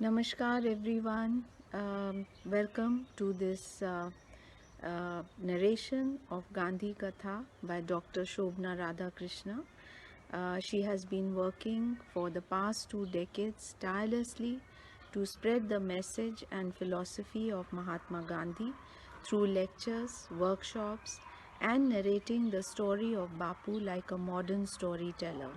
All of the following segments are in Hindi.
Namaskar everyone. Welcome to this narration of Gandhi Katha by Dr. Shobna Radhakrishna. She has been working for the past 2 decades tirelessly to spread the message and philosophy of Mahatma Gandhi through lectures, workshops, and narrating the story of Bapu like a modern storyteller.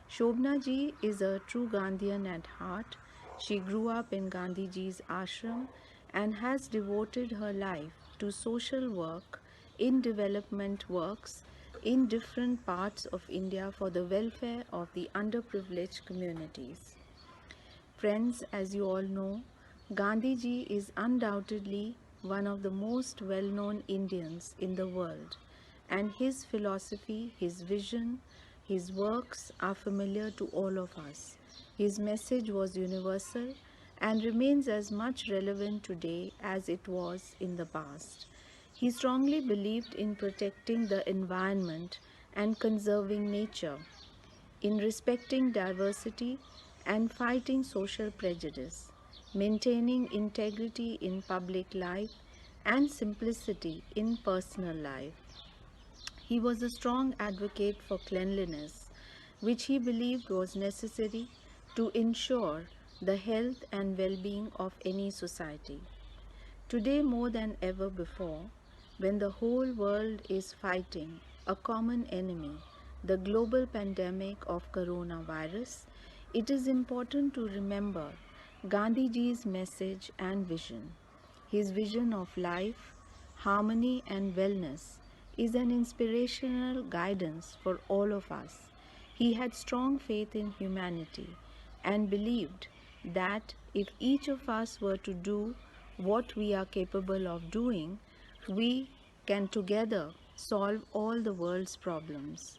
Shobna ji is a true Gandhian at heart. She grew up in Gandhi ji's ashram and has devoted her life to social work in development works in different parts of India for the welfare of the underprivileged communities. Friends, as you all know, Gandhi ji is undoubtedly one of the most well known Indians in the world, and his philosophy, his vision, his works are familiar to all of us. His message was universal and remains as much relevant today as it was in the past. He strongly believed in protecting the environment and conserving nature, in respecting diversity and fighting social prejudice, maintaining integrity in public life and simplicity in personal life. He was a strong advocate for cleanliness, which he believed was necessary to ensure the health and well being of any society. Today, more than ever before, when the whole world is fighting a common enemy, the global pandemic of coronavirus, it is important to remember Gandhiji's message and vision. His vision of life, harmony, and wellness is an inspirational guidance for all of us. He had strong faith in humanity and believed that if each of us were to do what we are capable of doing, we can together solve all the world's problems.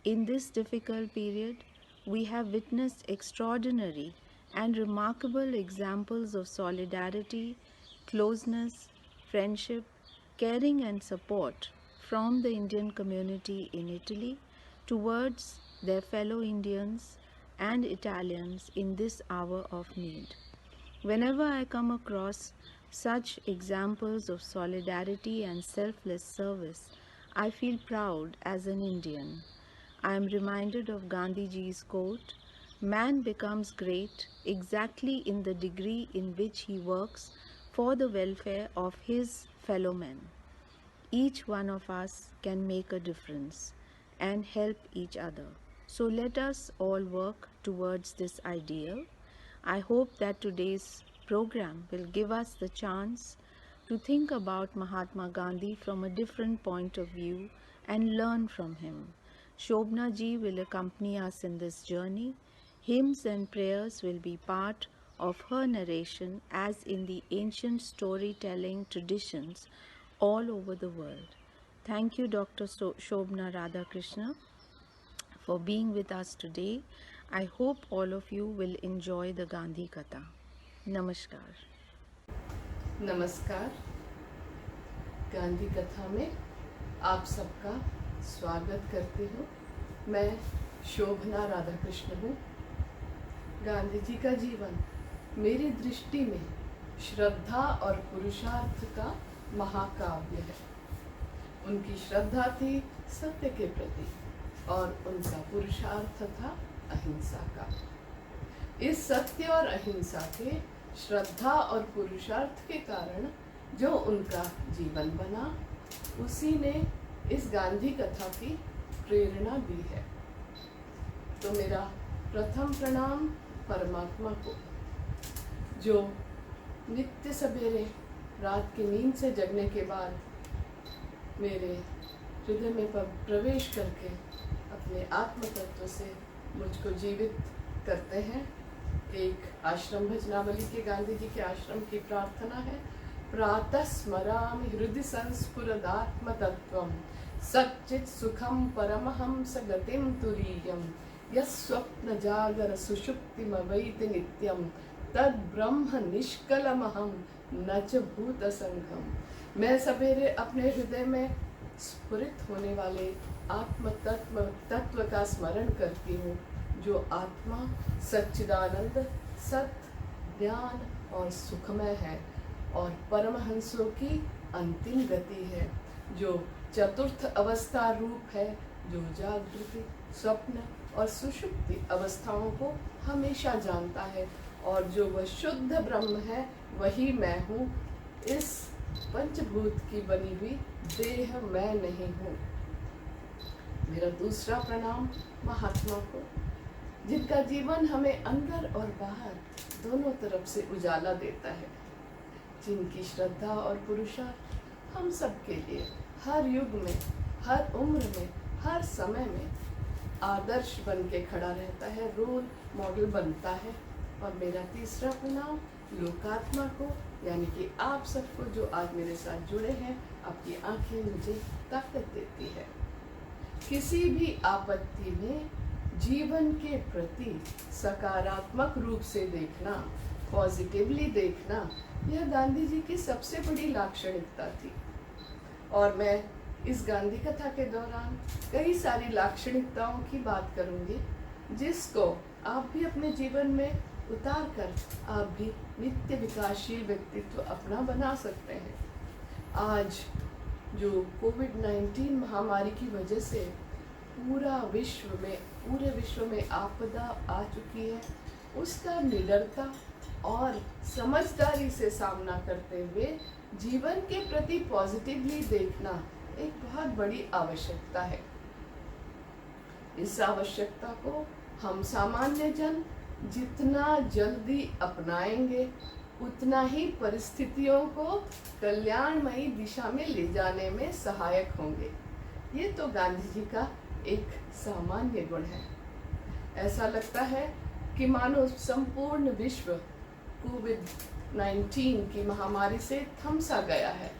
In this difficult period, we have witnessed extraordinary and remarkable examples of solidarity, closeness, friendship, caring, and support from the Indian community in Italy towards their fellow Indians and Italians in this hour of need. Whenever I come across such examples of solidarity and selfless service, I feel proud as an Indian. I am reminded of Gandhiji's quote, "Man becomes great exactly in the degree in which he works for the welfare of his fellow men." Each one of us can make a difference and help each other. So let us all work towards this ideal. I hope that today's program will give us the chance to think about Mahatma Gandhi from a different point of view and learn from him. Shobna ji will accompany us in this journey. Hymns and prayers will be part of her narration as in the ancient storytelling traditions all over the world. Thank you, Dr. Shobna Radhakrishna, for being with us today. I hope all of you will enjoy the Gandhi Katha. Namaskar. नमस्कार। गांधी कथा में आप सबका स्वागत करती हूँ। मैं शोभना राधाकृष्ण हूँ। गांधी जी का जीवन मेरी दृष्टि में श्रद्धा और पुरुषार्थ का महाकाव्य है। उनकी श्रद्धा थी सत्य के प्रति और उनका पुरुषार्थ था अहिंसा का। इस सत्य और अहिंसा के श्रद्धा और पुरुषार्थ के कारण जो उनका जीवन बना, उसी ने इस गांधी कथा की प्रेरणा दी है। तो मेरा प्रथम प्रणाम परमात्मा को, जो नित्य सवेरे रात की नींद से जगने के बाद मेरे हृदय में प्रवेश करके अपने आत्म तत्व से मुझको जीवित करते हैं। एक आश्रम भजनावली के गांधी जी के आश्रम की प्रार्थना है, प्रातः स्मरामि हृदि संस्फुरदात्म तत्वम सच्चित् सुखम परमहंस गतिम तुरीयम यस्वप्न जागर सुषुप्तिमवैति नित्यम तद ब्रह्म निष्कलमहम न च भूत संघम। मैं सवेरे अपने हृदय में स्फुरित होने वाले आत्म तत्व का स्मरण करती हूँ, जो आत्मा सच्चिदानंद सत ज्ञान और सुखमय है और परमहंसों की अंतिम गति है, जो चतुर्थ अवस्था रूप है, जो जागृति, स्वप्न और सुषुप्ति अवस्थाओं को हमेशा जानता है, और जो वह शुद्ध ब्रह्म है वही मैं हूँ। इस पंचभूत की बनी हुई देह मैं नहीं हूँ। मेरा दूसरा प्रणाम महात्मा को, जिनका जीवन हमें अंदर और बाहर दोनों तरफ से उजाला देता है, जिनकी श्रद्धा और पुरुषार्थ हम सबके लिए हर युग में, हर उम्र में, हर समय में आदर्श बन के खड़ा रहता है, रोल मॉडल बनता है। और मेरा तीसरा प्रणाम लोकात्मा को, यानी कि आप सबको जो आज मेरे साथ जुड़े हैं। आपकी आंखें मुझे ताकत देती है। किसी भी आपत्ति में जीवन के प्रति सकारात्मक रूप से देखना, पॉजिटिवली देखना, यह गांधी जी की सबसे बड़ी लाक्षणिकता थी। और मैं इस गांधी कथा के दौरान कई सारी लाक्षणिकताओं की बात करूंगी, जिसको आप भी अपने जीवन में उतार कर आप भी नित्य विकासशील व्यक्तित्व अपना बना सकते हैं। आज जो कोविड-19 महामारी की वजह से पूरे विश्व में आपदा आ चुकी है, उसका निडरता और समझदारी से सामना करते हुए जीवन के प्रति पॉजिटिवली देखना एक बहुत बड़ी आवश्यकता है। इस आवश्यकता को हम सामान्य जन जितना जल्दी अपनाएंगे, उतना ही परिस्थितियों को कल्याणमयी दिशा में ले जाने में सहायक होंगे। ये तो गांधी जी का एक सामान्य गुण है। ऐसा लगता है कि मानो संपूर्ण विश्व कोविड-19 की महामारी से थम सा गया है।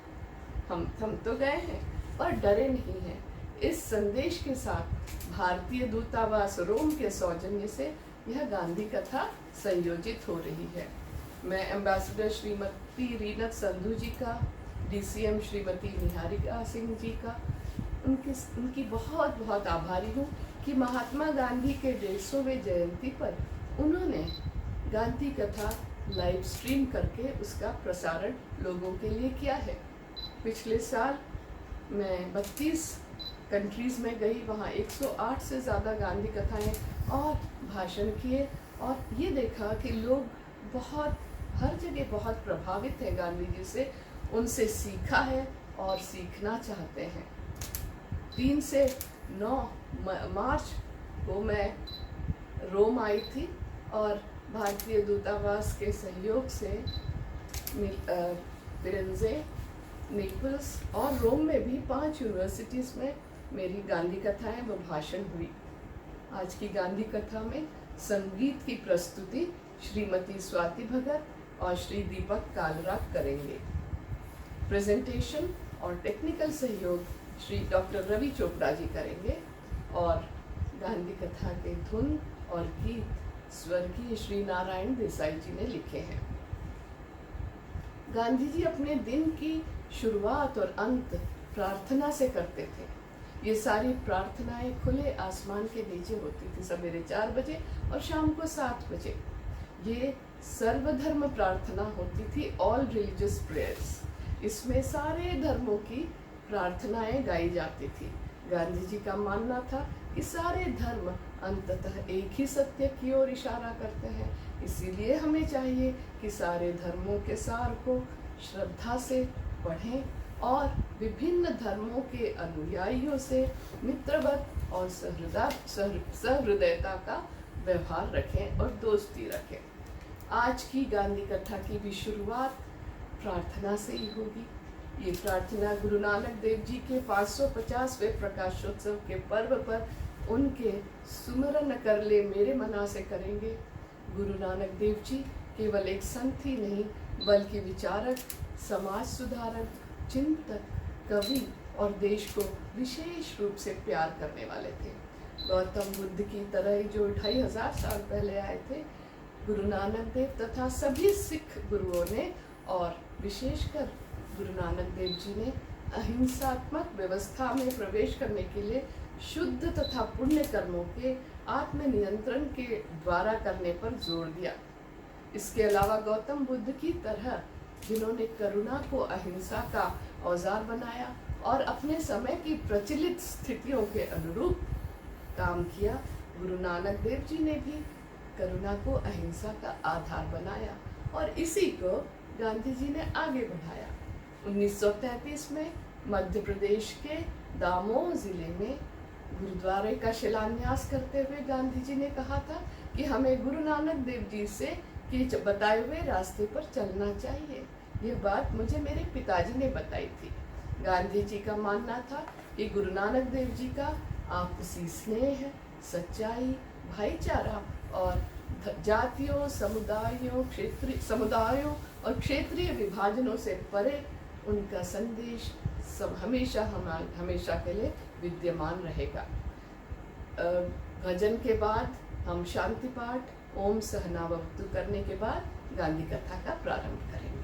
हम थम तो गए हैं पर डरे नहीं हैं। इस संदेश के साथ भारतीय दूतावास रोम के सौजन्य से यह गांधी कथा संयोजित हो रही है। मैं एम्बेसडर श्रीमती रीनत संधू जी का, DCM श्रीमती निहारिका सिंह जी का, उनकी बहुत बहुत आभारी हूँ कि महात्मा गांधी के 150वें जयंती पर उन्होंने गांधी कथा लाइव स्ट्रीम करके उसका प्रसारण लोगों के लिए किया है। पिछले साल मैं 32 कंट्रीज़ में गई, वहाँ 108 से ज़्यादा गांधी कथाएं और भाषण किए, और ये देखा कि लोग हर जगह बहुत प्रभावित हैं गांधी जी से, उनसे सीखा है और सीखना चाहते हैं। 3 से 9 मार्च को मैं रोम आई थी और भारतीय दूतावास के सहयोग से फिरेंजे, नेपल्स और रोम में भी 5 यूनिवर्सिटीज़ में मेरी गांधी कथाएं व भाषण हुई। आज की गांधी कथा में संगीत की प्रस्तुति श्रीमती स्वाति भगत और श्री दीपक कालराग करेंगे। प्रेजेंटेशन और टेक्निकल सहयोग श्री डॉक्टर रवि चोपड़ा जी करेंगे, और गांधी कथा के धुन और गीत स्वर्गीय श्री नारायण देसाई जी ने लिखे हैं। गांधी जी अपने दिन की शुरुआत और अंत प्रार्थना से करते थे। ये सारी प्रार्थनाएं खुले आसमान के नीचे होती थी, सवेरे 4 बजे और शाम को 7 बजे। ये सर्वधर्म प्रार्थना होती थी, ऑल रिलीजियस प्रेयर्स। इसमें सारे धर्मों की प्रार्थनाएं गाई जाती थी। गांधी जी का मानना था कि सारे धर्म अंततः एक ही सत्य की ओर इशारा करते हैं, इसीलिए हमें चाहिए कि सारे धर्मों के सार को श्रद्धा से पढ़ें और विभिन्न धर्मों के अनुयायियों से मित्रवत और सहृदयता का व्यवहार रखें और दोस्ती रखें। आज की गांधी कथा की भी शुरुआत प्रार्थना से ही होगी। ये प्रार्थना गुरु नानक देव जी के 550वें प्रकाशोत्सव के पर्व पर उनके सुमरन कर ले मेरे मना से करेंगे। गुरु नानक देव जी केवल एक संत ही नहीं, बल्कि विचारक, समाज सुधारक, चिंतक, कवि और देश को विशेष रूप से प्यार करने वाले थे। गौतम बुद्ध की तरह ही जो 2500 साल पहले आए थे, गुरु नानक देव तथा सभी सिख गुरुओं ने और विशेषकर गुरु नानक देव जी ने अहिंसात्मक व्यवस्था में प्रवेश करने के लिए शुद्ध तथा पुण्य कर्मों के आत्मनियंत्रण के द्वारा करने पर जोर दिया। इसके अलावा गौतम बुद्ध की तरह जिन्होंने करुणा को अहिंसा का औजार बनाया और अपने समय की प्रचलित स्थितियों के अनुरूप काम किया, गुरु नानक देव जी ने भी करुणा को अहिंसा का आधार बनाया और इसी को गांधी जी ने आगे बढ़ाया। 1933 में मध्य प्रदेश के दामोह जिले में गुरुद्वारे का शिलान्यास करते हुए गांधी जी ने कहा था कि हमें गुरु नानक देव जी से कि बताए हुए रास्ते पर चलना चाहिए। यह बात मुझे मेरे पिताजी ने बताई थी। गांधी जी का मानना था कि गुरु नानक देव जी का आपसी स्नेह, सच्चाई, भाईचारा और जातियों, समुदायों और क्षेत्रीय विभाजनों से परे उनका संदेश सब हमेशा के लिए विद्यमान रहेगा। भजन के बाद हम शांति पाठ ओम सहनावतु करने के बाद गांधी कथा का प्रारंभ करेंगे।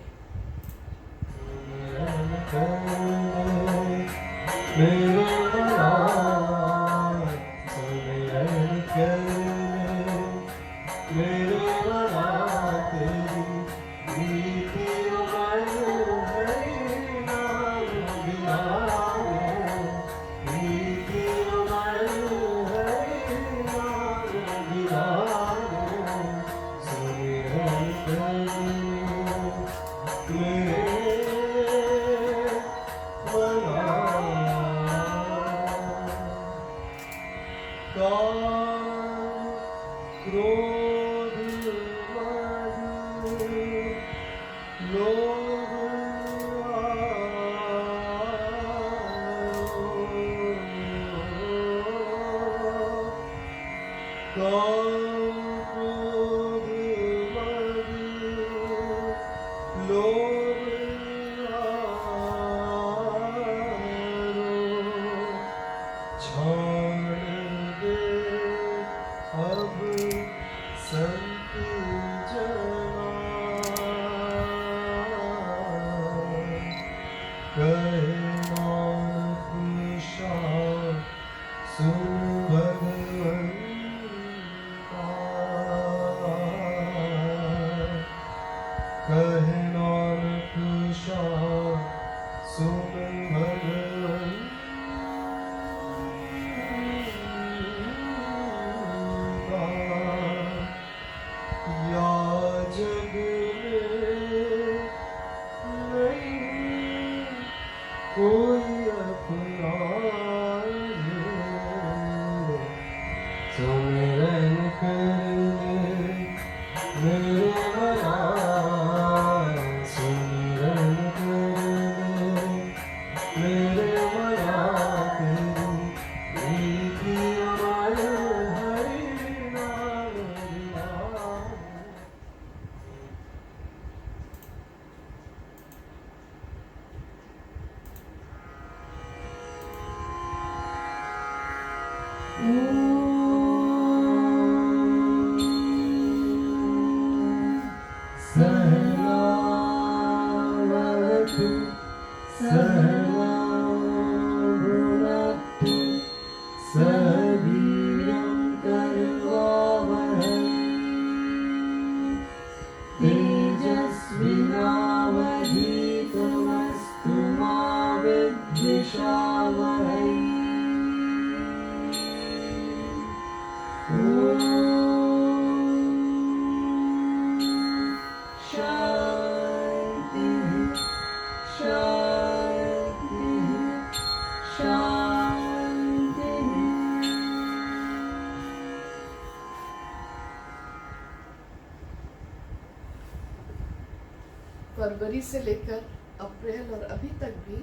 फरवरी से लेकर अप्रैल और अभी तक भी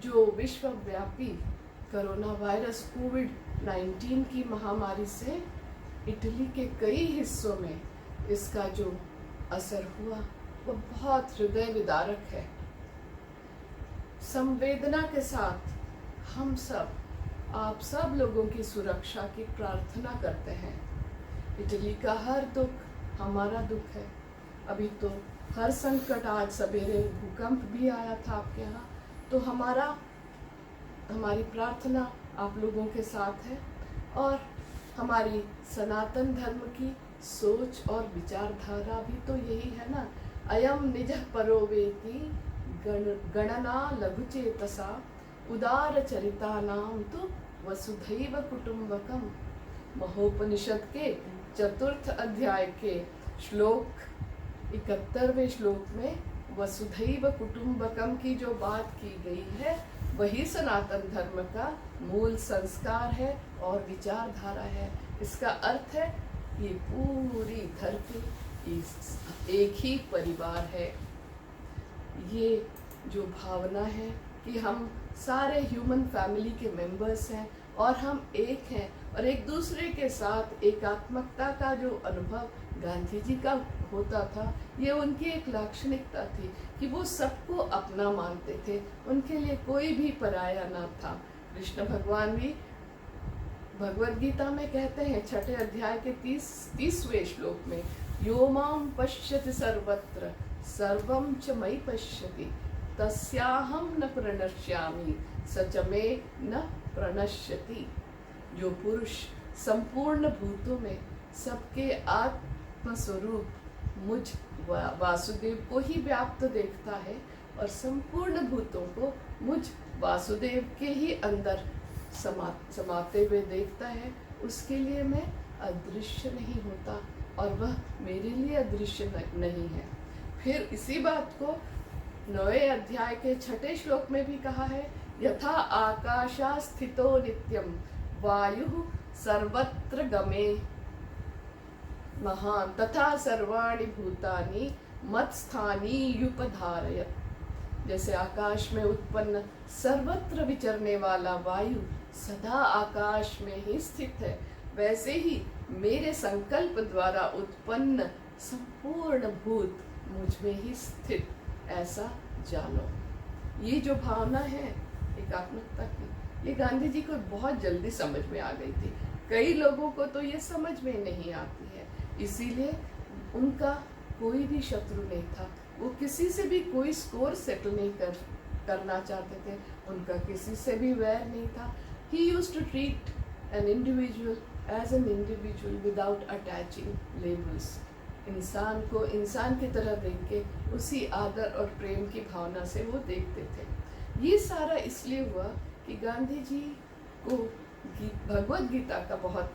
जो विश्वव्यापी कोरोना वायरस कोविड-19 की महामारी से इटली के कई हिस्सों में इसका जो असर हुआ वो बहुत हृदय विदारक है। संवेदना के साथ हम सब, आप सब लोगों की सुरक्षा की प्रार्थना करते हैं। इटली का हर दुख हमारा दुख है। अभी तो हर संकट, आज सवेरे भूकंप भी आया था आपके यहाँ, तो हमारी प्रार्थना आप लोगों के साथ है और हमारी सनातन धर्म की सोच और विचारधारा भी तो यही है ना। अयम निज परो वेति गणना लघुचेतसा उदार चरिता नाम तो वसुधैव कुटुंबकम। महोपनिषद के चतुर्थ अध्याय के श्लोक 71वें श्लोक में वसुधैव कुटुंबकम की जो बात की गई है वही सनातन धर्म का मूल संस्कार है और विचारधारा है। इसका अर्थ है ये पूरी धरती एक ही परिवार है। ये जो भावना है कि हम सारे ह्यूमन फैमिली के मेंबर्स हैं और हम एक हैं और एक दूसरे के साथ एकात्मकता का जो अनुभव गांधी जी का होता था, ये उनकी एक लाक्षणिकता थी कि वो सबको अपना मानते थे, उनके लिए कोई भी पराया ना था। कृष्ण भगवान भी भगवद गीता में कहते हैं 6ठे अध्याय के 30वें श्लोक में, यो माम पश्यति सर्वत्र सर्वं च मयि पश्यति तस्याहं न प्रणश्यामि स च मे न प्रणश्यति। जो पुरुष संपूर्ण भूतों में सबके आत्मस्वरूप मुझ वासुदेव को ही व्याप्त देखता है और संपूर्ण भूतों को मुझ वासुदेव के ही अंदर समाते हुए देखता है, उसके लिए मैं अदृश्य नहीं होता और वह मेरे लिए अदृश्य नहीं है। फिर इसी बात को 9वें अध्याय के 6ठे श्लोक में भी कहा है, यथा आकाशा स्थितो नित्यम वायु सर्वत्र गमे महान तथा सर्वाणि भूतानि मत्स्थानी युपधारयत्। जैसे आकाश में उत्पन्न सर्वत्र विचरने वाला वायु सदा आकाश में ही स्थित है, वैसे ही मेरे संकल्प द्वारा उत्पन्न संपूर्ण भूत मुझ में ही स्थित, ऐसा जानो। ये जो भावना है एकात्मकता की, ये गांधी जी को बहुत जल्दी समझ में आ गई थी। कई लोगों को तो ये समझ में नहीं आती है, इसीलिए उनका कोई भी शत्रु नहीं था। वो किसी से भी कोई स्कोर सेटल नहीं करना चाहते थे, उनका किसी से भी वैर नहीं था। He used to treat an individual as an individual without attaching labels. इंसान को इंसान की तरह देख के उसी आदर और प्रेम की भावना से वो देखते थे। ये सारा इसलिए हुआ कि गांधी जी को भगवद गीता का बहुत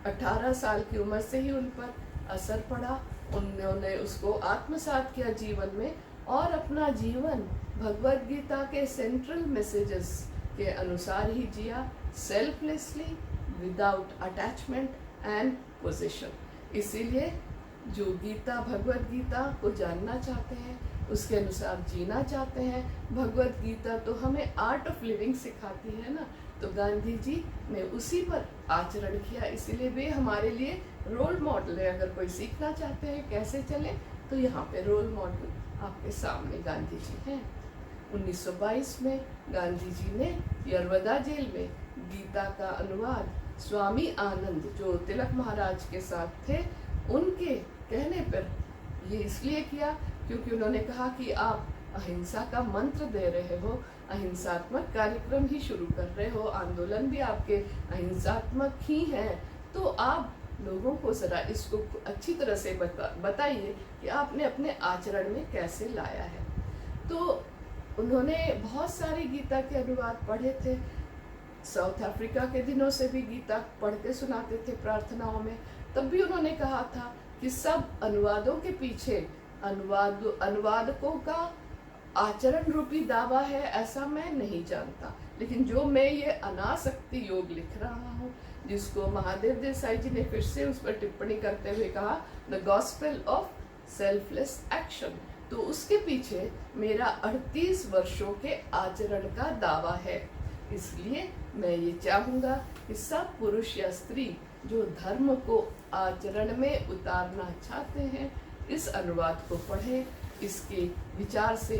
18 साल की उम्र से ही उन पर असर पड़ा। उन्होंने उसको आत्मसात किया जीवन में और अपना जीवन भगवद गीता के सेंट्रल मैसेजेस के अनुसार ही जिया, selflessly, without attachment and position. इसीलिए जो गीता भगवद गीता को जानना चाहते हैं, उसके अनुसार जीना चाहते हैं, भगवद गीता तो हमें आर्ट ऑफ लिविंग सिखाती है ना, तो गांधी जी ने उसी पर आचरण किया। इसीलिए वे हमारे लिए रोल मॉडल है। अगर कोई सीखना चाहते हैं कैसे चले, तो यहाँ पे रोल मॉडल आपके सामने गांधी जी हैं। 1922 में गांधी जी ने यरवदा जेल में गीता का अनुवाद स्वामी आनंद, जो तिलक महाराज के साथ थे, उनके कहने पर ये इसलिए किया क्योंकि उन्होंने कहा कि आप अहिंसा का मंत्र दे रहे हो, अहिंसात्मक कार्यक्रम ही शुरू कर रहे हो, आंदोलन भी आपके अहिंसात्मक ही हैं, तो आप लोगों को जरा इसको अच्छी तरह से बताइए कि आपने अपने आचरण में कैसे लाया है। तो उन्होंने बहुत सारे गीता के अनुवाद पढ़े थे। साउथ अफ्रीका के दिनों से भी गीता पढ़ के सुनाते थे प्रार्थनाओं में। तब भी उन्होंने कहा था कि सब अनुवादों के पीछे अनुवादकों का आचरण रूपी दावा है, ऐसा मैं नहीं जानता। लेकिन जो मैं ये अनासक्ति योग लिख रहा हूँ, जिसको महादेव देसाई जी ने फिर से उस पर टिप्पणी करते हुए कहा the gospel of selfless action, तो उसके पीछे मेरा 38 वर्षों के आचरण का दावा है। इसलिए मैं ये चाहूँगा कि सब पुरुष या स्त्री जो धर्म को आचरण में उतारना चाहते हैं, इस अनुवाद को पढ़ें, इसके विचार से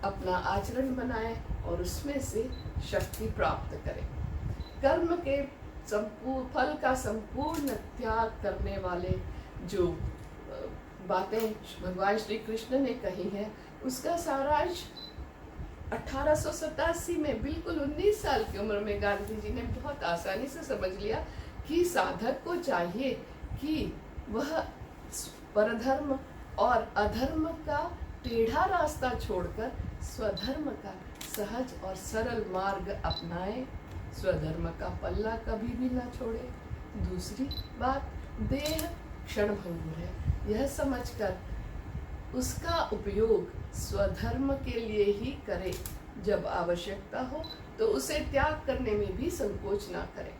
अपना आचरण बनाएं और उसमें से शक्ति प्राप्त करें। कर्म के फल का संपूर्ण त्याग करने वाले जो बातें भगवान श्री कृष्ण ने कही हैं, उसका सारांश 1887 में बिल्कुल 19 साल की उम्र में गांधी जी ने बहुत आसानी से समझ लिया कि साधक को चाहिए कि वह परधर्म और अधर्म का टेढ़ा रास्ता छोड़कर स्वधर्म का सहज और सरल मार्ग अपनाए, स्वधर्म का पल्ला कभी भी ना छोड़े। दूसरी बात, देह क्षणभंगुर है, यह समझकर उसका उपयोग स्वधर्म के लिए ही करे। जब आवश्यकता हो तो उसे त्याग करने में भी संकोच ना करे।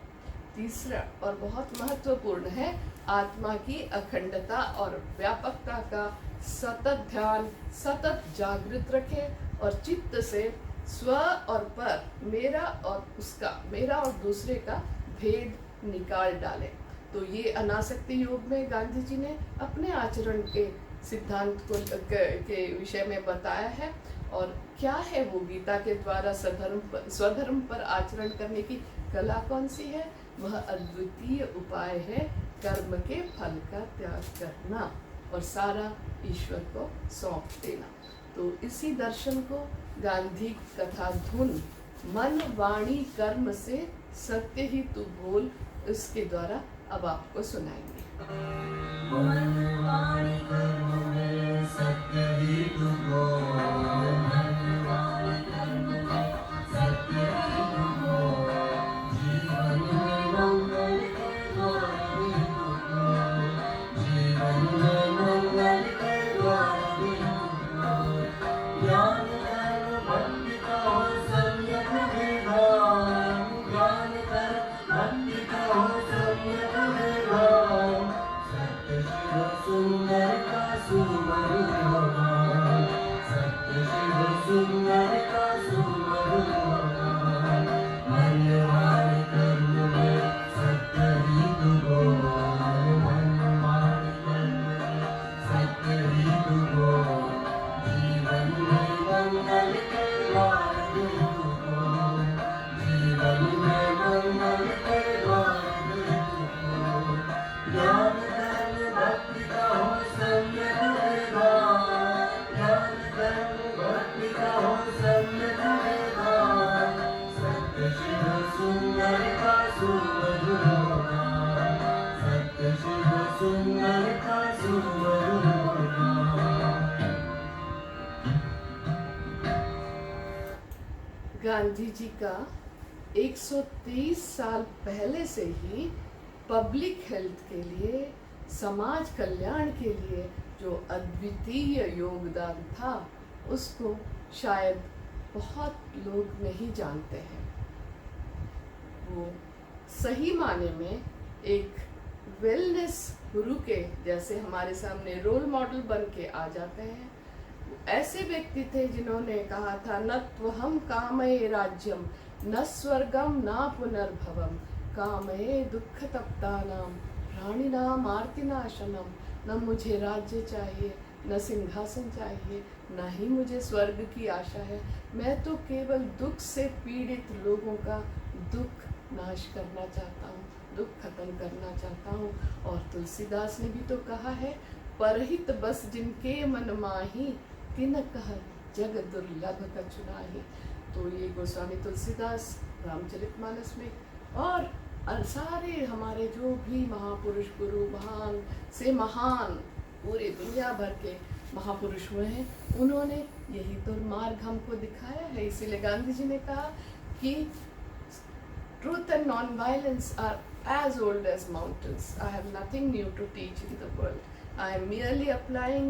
तीसरा और बहुत महत्वपूर्ण है, आत्मा की अखंडता और व्यापकता का सतत ध्यान सतत जागृत रखे और चित्त से स्व और पर, मेरा और उसका, मेरा और दूसरे का भेद निकाल डाले। तो ये अनासक्ति योग में गांधी जी ने अपने आचरण के सिद्धांत को के विषय में बताया है। और क्या है वो गीता के द्वारा स्वधर्म पर आचरण करने की कला कौन सी है? वह अद्वितीय उपाय है कर्म के फल का त्याग करना और सारा ईश्वर को सौंप देना। तो इसी दर्शन को गांधी कथा धुन मन वाणी कर्म से सत्य ही तू बोल, इसके द्वारा अब आपको सुनाएंगे। मन वाणी कर्म में सत्य ही तू बोल, मन वाणी कर्म में सत्य ही तू बोल, जीवन में मंगल के द्वार भी तू खोल, जीवन में मंगल के द्वार भी तू खोल, ज्ञान कर्म भक्ति का हो सम्यक विधान, ज्ञान कर्म भक्ति का हो सम्यक विधान, सत्य शिव सुंदर का सुमधुर गान, सत्य शिव सुंदर का सुमधुर गान, मन वाणी कर्म में सत्य ही तू बोल, मन वाणी कर्म में सत्य ही तू बोल, जीवन में मंगल के द्वार भी तू खोल, जीवन में मंगल के द्वार भी तू खोल, ज्ञान कर्म भक्ति का हो सम्यक विधान, ज्ञान कर्म भक्ति का हो सम्यक विधान, सत्य शिव सुंदर का सुमधुर गान, सत्य शिव सुंदर का सुमधुर गान। गांधी जी का 123 साल पहले से ही पब्लिक हेल्थ के लिए, समाज कल्याण के लिए जो अद्वितीय योगदान था, उसको शायद बहुत लोग नहीं जानते हैं। वो सही माने में एक वेलनेस गुरु के जैसे हमारे सामने रोल मॉडल बन के आ जाते हैं। ऐसे व्यक्ति थे जिन्होंने कहा था, न त्वहम कामये राज्यम न स्वर्गम न पुनर्भवम, कामये दुख तप्तानाम प्राणिनाम आर्तिनाशनम। न मुझे राज्य चाहिए, न सिंहासन चाहिए, न ही मुझे स्वर्ग की आशा है। मैं तो केवल दुख से पीड़ित लोगों का दुख नाश करना चाहता हूँ, दुख खत्म करना चाहता हूँ। और तुलसीदास ने भी तो कहा है, परहित बस जिनके मन माही, तिन कह जग दुर्लभ कछु नाही। तो ये गोस्वामी तुलसीदास रामचरितमानस में और सारे हमारे जो भी महापुरुष गुरु, महान से महान पूरे दुनिया भर के महापुरुष हुए हैं, उन्होंने यही तो मार्ग हमको दिखाया है। इसीलिए गांधी जी ने कहा कि truth and non-violence are as old as mountains. I have nothing new to teach in the world. I am merely applying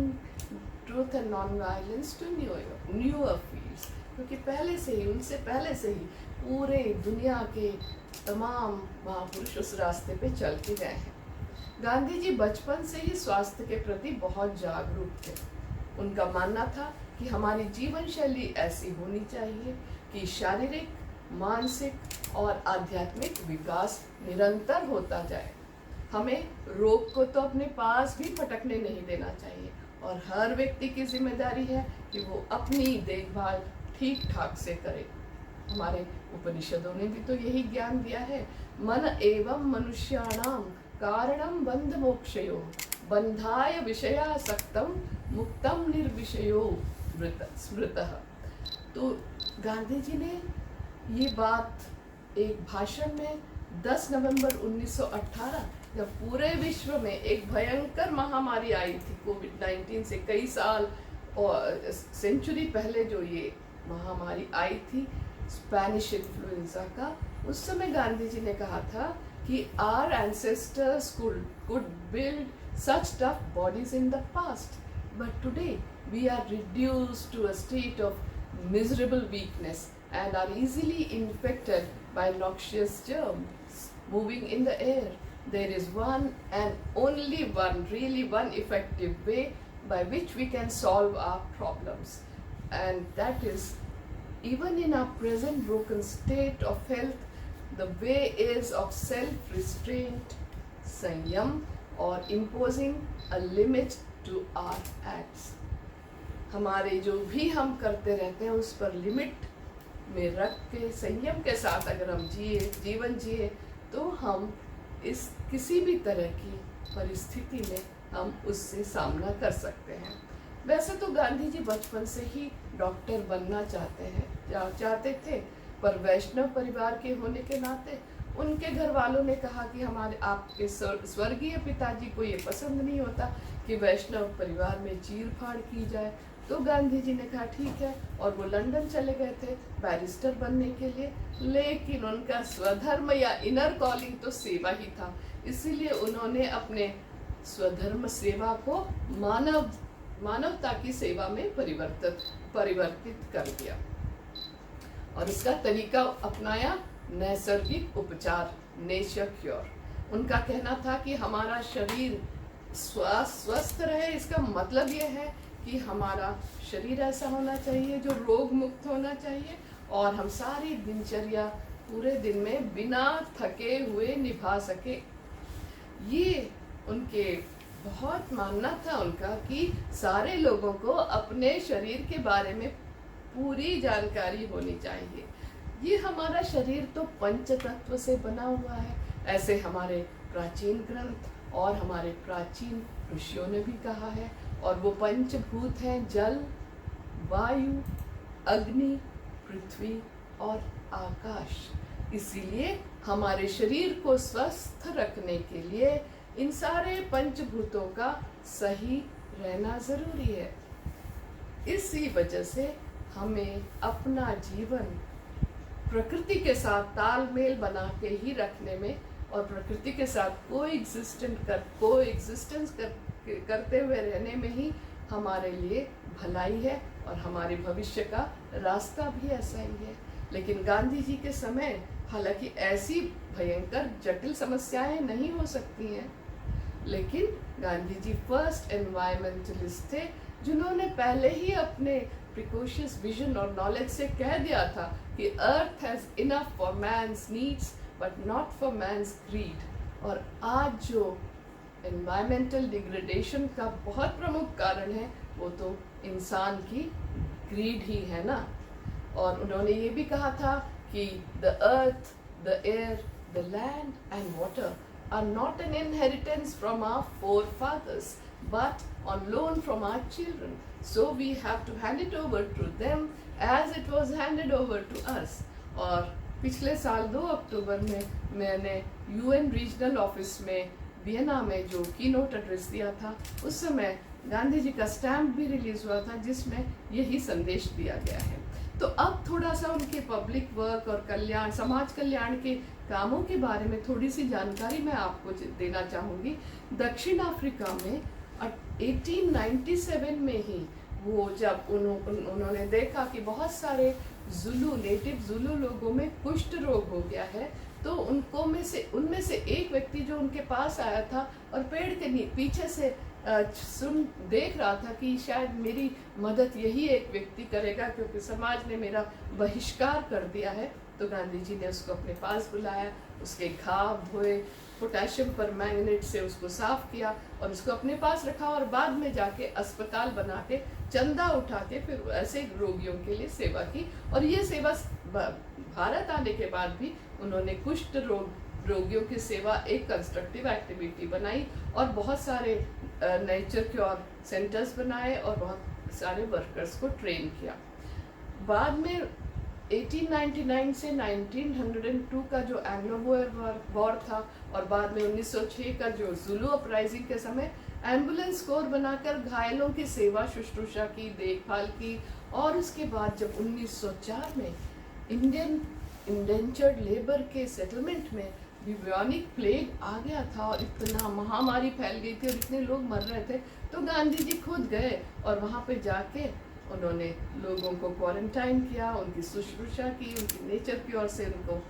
truth and non-violence to newer fields. क्योंकि पहले से ही, उनसे पहले से ही पूरे दुनिया के तमाम महापुरुष उस रास्ते पे चल के गए हैं। गांधी जी बचपन से ही स्वास्थ्य के प्रति बहुत जागरूक थे। उनका मानना था कि हमारी जीवन शैली ऐसी होनी चाहिए कि शारीरिक, मानसिक और आध्यात्मिक विकास निरंतर होता जाए। हमें रोग को तो अपने पास भी फटकने नहीं देना चाहिए और हर व्यक्ति की जिम्मेदारी है कि वो अपनी देखभाल ठीक ठाक से करे। हमारे उपनिषदों ने भी तो यही ज्ञान दिया है, मन एवं मनुष्याणाम कारणम बंध मोक्षयो, बंधाय विषयासक्तम मुक्तम निर्विषयो स्मृतः। तो गांधी जी ने ये बात एक भाषण में 10 नवंबर 1918 जब पूरे विश्व में एक भयंकर महामारी आई थी कोविड-19 से कई साल और सेंचुरी पहले जो ये महामारी आई थी स्पेनिश इन्फ्लुएंजा का, उस समय गांधी जी ने कहा था कि our ancestors could build such tough bodies in the past, but today we are reduced to a state of miserable weakness and are easily infected by noxious germs moving in the air. There is one and only one, really one effective way by which we can solve our problems, and that is, even in our present broken state of health, the way is of self-restraint, sanyam, or imposing a limit to our acts. हमारे जो भी हम करते रहते हैं उस पर लिमिट में रख के संयम के साथ अगर हम जीवन जिए तो हम इस किसी भी तरह की परिस्थिति में हम उससे सामना कर सकते हैं। वैसे तो गांधी जी बचपन से ही डॉक्टर बनना चाहते थे, पर वैष्णव परिवार के होने के नाते उनके घर वालों ने कहा कि हमारे आपके स्वर्गीय पिताजी को ये पसंद नहीं होता कि वैष्णव परिवार में चीर फाड़ की जाए। तो गांधी जी ने कहा ठीक है, और वो लंदन चले गए थे बैरिस्टर बनने के लिए, लेकिन उनका स्वधर्म या इनर कॉलिंग तो सेवा ही था, इसीलिए उन्होंने अपने स्वधर्म सेवा को मानवता की सेवा में परिवर्तित कर दिया और इसका तरीका अपनाया नैसर्गिक उपचार, नेचर क्योर। उनका कहना था कि हमारा शरीर स्वस्थ रहे, इसका मतलब यह है कि हमारा शरीर ऐसा होना चाहिए जो रोग मुक्त होना चाहिए और हम सारी दिनचर्या पूरे दिन में बिना थके हुए निभा सके। ये उनके बहुत मानना था उनका कि सारे लोगों को अपने शरीर के बारे में पूरी जानकारी होनी चाहिए। ये हमारा शरीर तो पंच तत्व से बना हुआ है, ऐसे हमारे प्राचीन ग्रंथ और हमारे प्राचीन ऋषियों ने भी कहा है, और वो पंचभूत हैं जल, वायु, अग्नि, पृथ्वी और आकाश। इसीलिए हमारे शरीर को स्वस्थ रखने के लिए इन सारे पंचभूतों का सही रहना जरूरी है। इसी वजह से हमें अपना जीवन प्रकृति के साथ तालमेल बना के ही रखने में और प्रकृति के साथ कोएग्जिस्टेंस करते हुए रहने में ही हमारे लिए भलाई है और हमारे भविष्य का रास्ता भी ऐसा ही है। लेकिन गांधी जी के समय हालांकि ऐसी भयंकर जटिल समस्याएं नहीं हो सकती हैं, लेकिन गांधी जी फर्स्ट एनवायरमेंटलिस्ट थे जिन्होंने पहले ही अपने प्रिकॉशियस विजन और नॉलेज से कह दिया था कि earth has enough for man's needs but not for man's greed. और आज जो एनवायरमेंटल डिग्रेडेशन का बहुत प्रमुख कारण है वो तो इंसान की ग्रीड ही है ना। और उन्होंने ये भी कहा था कि the earth, the air, the land and water are not an inheritance from our forefathers but on loan from our children, so we have to hand it over to them as it was handed over to us। और पिछले साल 2 अक्टूबर में मैंने यूएन रीजनल ऑफिस में वियना में जो कीनोट एड्रेस दिया था, उस समय गांधी जी का स्टैम्प भी रिलीज हुआ था जिसमें यही संदेश दिया गया है। तो अब थोड़ा सा उनके पब्लिक वर्क और कल्याण, समाज कल्याण के कामों के बारे में थोड़ी सी जानकारी मैं आपको देना चाहूँगी। दक्षिण अफ्रीका में 1897 में ही वो जब उन्होंने देखा कि बहुत सारे नेटिव जुलू लोगों में कुष्ठ रोग हो गया है, तो उनमें से एक व्यक्ति जो उनके पास आया था और पेड़ के पीछे से देख रहा था कि शायद मेरी मदद यही एक व्यक्ति करेगा क्योंकि समाज ने मेरा बहिष्कार कर दिया है। तो गांधी जी ने उसको अपने पास बुलाया, उसके घाव धोए, पोटेशियम परमैंगनेट से उसको साफ किया और उसको अपने पास रखा और बाद में जाके अस्पताल बना के चंदा उठा के फिर ऐसे रोगियों के लिए सेवा की। और ये सेवा भारत आने के बाद भी उन्होंने कुष्ठ रोगियों की सेवा एक कंस्ट्रक्टिव एक्टिविटी बनाई और बहुत सारे नेचर क्योर सेंटर्स बनाए और बहुत सारे वर्कर्स को ट्रेन किया। बाद में 1899 से 1902 का जो एंग्लो बोयर वॉर था और बाद में 1906 का जो जुलू अपराइजिंग के समय एम्बुलेंस कोर बनाकर घायलों की सेवा शुश्रूषा की, देखभाल की। और उसके बाद जब 1904 में इंडियन इंडेंचर्ड लेबर के सेटलमेंट में ब्यूबोनिक प्लेग आ गया था और इतना महामारी फैल गई थी और इतने लोग मर रहे थे, तो गांधी जी खुद गए और वहाँ पे जाके उन्होंने लोगों को क्वारंटाइन किया, उनकी शुश्रूषा की, उनकी नेचर की ओर से उनको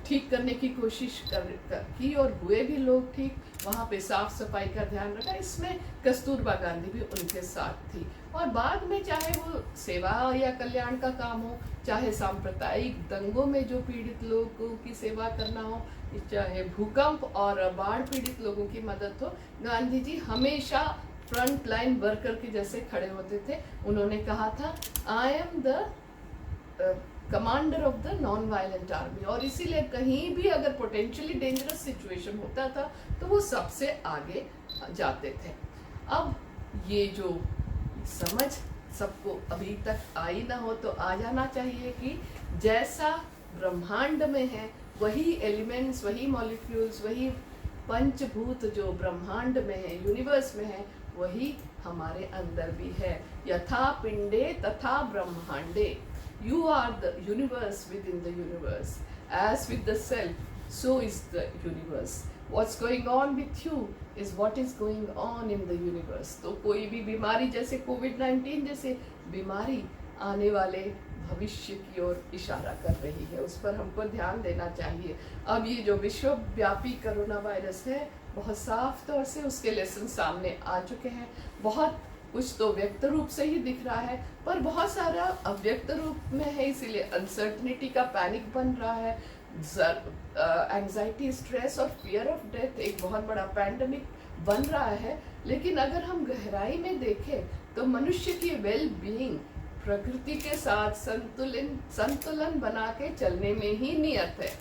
ठीक करने की कोशिश की और हुए भी लोग ठीक। वहाँ पे साफ सफाई का ध्यान रखा। इसमें कस्तूरबा गांधी भी उनके साथ थी। और बाद में चाहे वो सेवा या कल्याण का काम हो, चाहे सांप्रदायिक दंगों में जो पीड़ित लोगों की सेवा करना हो, चाहे भूकंप और बाढ़ पीड़ित लोगों की मदद हो, गांधी जी हमेशा फ्रंट लाइन वर्कर के जैसे खड़े होते थे। उन्होंने कहा था, I am the commander of the non violent army. और इसीलिए कहीं भी अगर पोटेंशियली डेंजरस सिचुएशन होता था तो वो सबसे आगे जाते थे। अब ये जो समझ सबको अभी तक आई ना हो तो आ जाना चाहिए कि जैसा ब्रह्मांड में है वही एलिमेंट्स, वही मॉलिक्यूल्स, वही पंचभूत जो ब्रह्मांड में है, यूनिवर्स में है, वही हमारे अंदर भी है। यथा पिंडे तथा ब्रह्मांडे। You are the universe within the universe. As with the self, so is the universe. What's going on with you is what is going on in the universe. तो कोई भी बीमारी जैसे कोविड-19 जैसे बीमारी आने वाले भविष्य की ओर इशारा कर रही है, उस पर हमको ध्यान देना चाहिए। अब ये जो विश्वव्यापी कोरोना वायरस है, बहुत साफ तौर से उसके लेसन सामने आ चुके हैं। बहुत कुछ तो व्यक्त रूप से ही दिख रहा है, पर बहुत सारा अव्यक्त रूप में है, इसीलिए अनसर्टनिटी का पैनिक बन रहा है। एंजाइटी, स्ट्रेस और फियर ऑफ डेथ एक बहुत बड़ा पैंडेमिक बन रहा है। लेकिन अगर हम गहराई में देखें तो मनुष्य की वेल बीइंग प्रकृति के साथ संतुलन बना के चलने में ही नियत है।